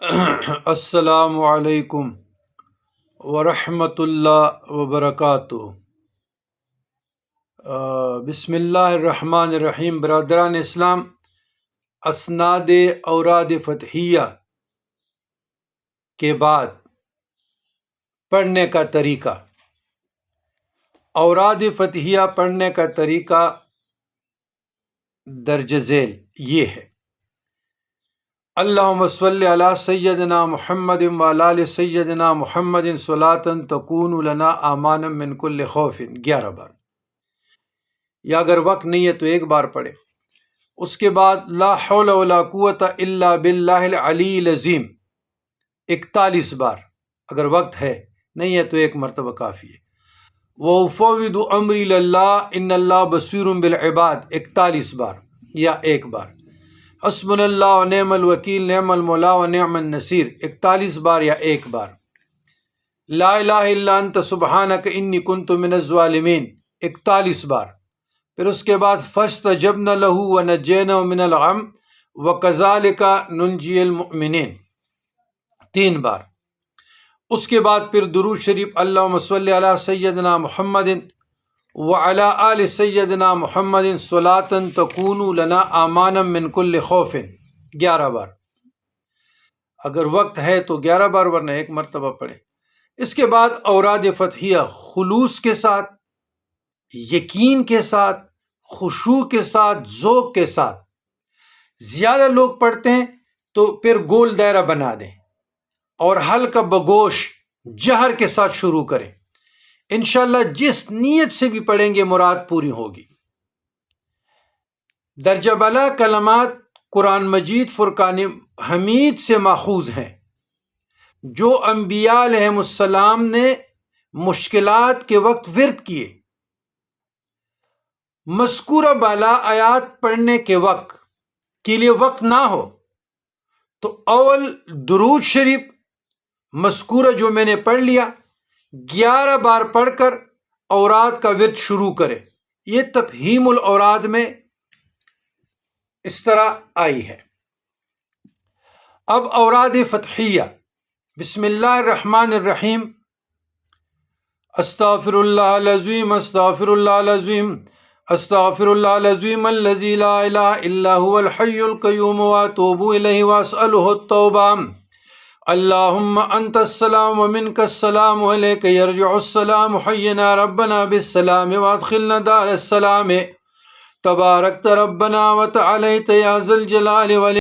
السلام علیکم ورحمۃ اللہ وبرکاتہ۔ بسم اللہ الرحمن الرحیم۔ برادران اسلام، اسناد اوراد فتحیہ کے بعد پڑھنے کا طریقہ۔ اوراد فتحیہ پڑھنے کا طریقہ درج ذیل یہ ہے: اللہم صلی علی سیدنا محمد وعلی آل سیدنا محمد صلاۃ تکون لنا امانا من کل خوف، 11 بار، یا اگر وقت نہیں ہے تو ایک بار پڑھے۔ اس کے بعد لا حول ولا قوت الا باللہ العلی العظیم 41 بار، اگر وقت ہے، نہیں ہے تو ایک مرتبہ کافی ہے۔ وَأُفَوِّضُ أَمْرِي إِلَى اللَّهِ إِنَّ اللَّهَ بَصِيرٌ بِالْعِبَادِ 41 بار یا ایک بار۔ حسبنا اللہ ونعم الوکیل نعم المولا ونعم النصیر 41 بار یا ایک بار۔ لا الہ الا انت سبحانک انی کنت من الظالمین 41 بار۔ پھر اس کے بعد فاستجبنا لہ ونجیناہ من الغم وکذالک ننجی المؤمنین 3 بار۔ اس کے بعد پھر درود شریف اللہم صلی علی سیدنا محمد وعلی آل سیدنا محمد صلاۃ تکون لنا امانا من کل خوف 11 بار۔ اگر وقت ہے تو 11 بار، ورنہ ایک مرتبہ پڑھیں۔ اس کے بعد اوراد فتحیہ خلوص کے ساتھ، یقین کے ساتھ، خشوع کے ساتھ، ذوق کے ساتھ۔ زیادہ لوگ پڑھتے ہیں تو پھر گول دائرہ بنا دیں اور ہلکا بگوش جہر کے ساتھ شروع کریں۔ انشاءاللہ جس نیت سے بھی پڑھیں گے مراد پوری ہوگی۔ درجہ بالا کلمات قرآن مجید فرقان حمید سے ماخوذ ہیں، جو انبیاء علیہم السلام نے مشکلات کے وقت ورد کیے۔ مذکورہ بالا آیات پڑھنے کے وقت کے لیے وقت نہ ہو تو اول درود شریف مذکورہ جو میں نے پڑھ لیا 11 بار پڑھ کر اوراد کا ورد شروع کرے۔ یہ تفہیم الاوراد میں اس طرح آئی ہے۔ اب اوراد فتحیہ۔ بسم اللہ الرحمن الرحیم۔ استغفر اللہ العظیم استغفر اللہ العظیم استغفر اللہ العظیم الذی لا الہ الا هو الحی القیوم واتوب الیہ واسألہ التوبہ۔ اللہم انت السلام ومنک السلام وعلیک یرجع السلام، حینا ربنا بالسلام وادخلنا دار السلام، تبارکت ربنا وتعالیت یا ذا الجلال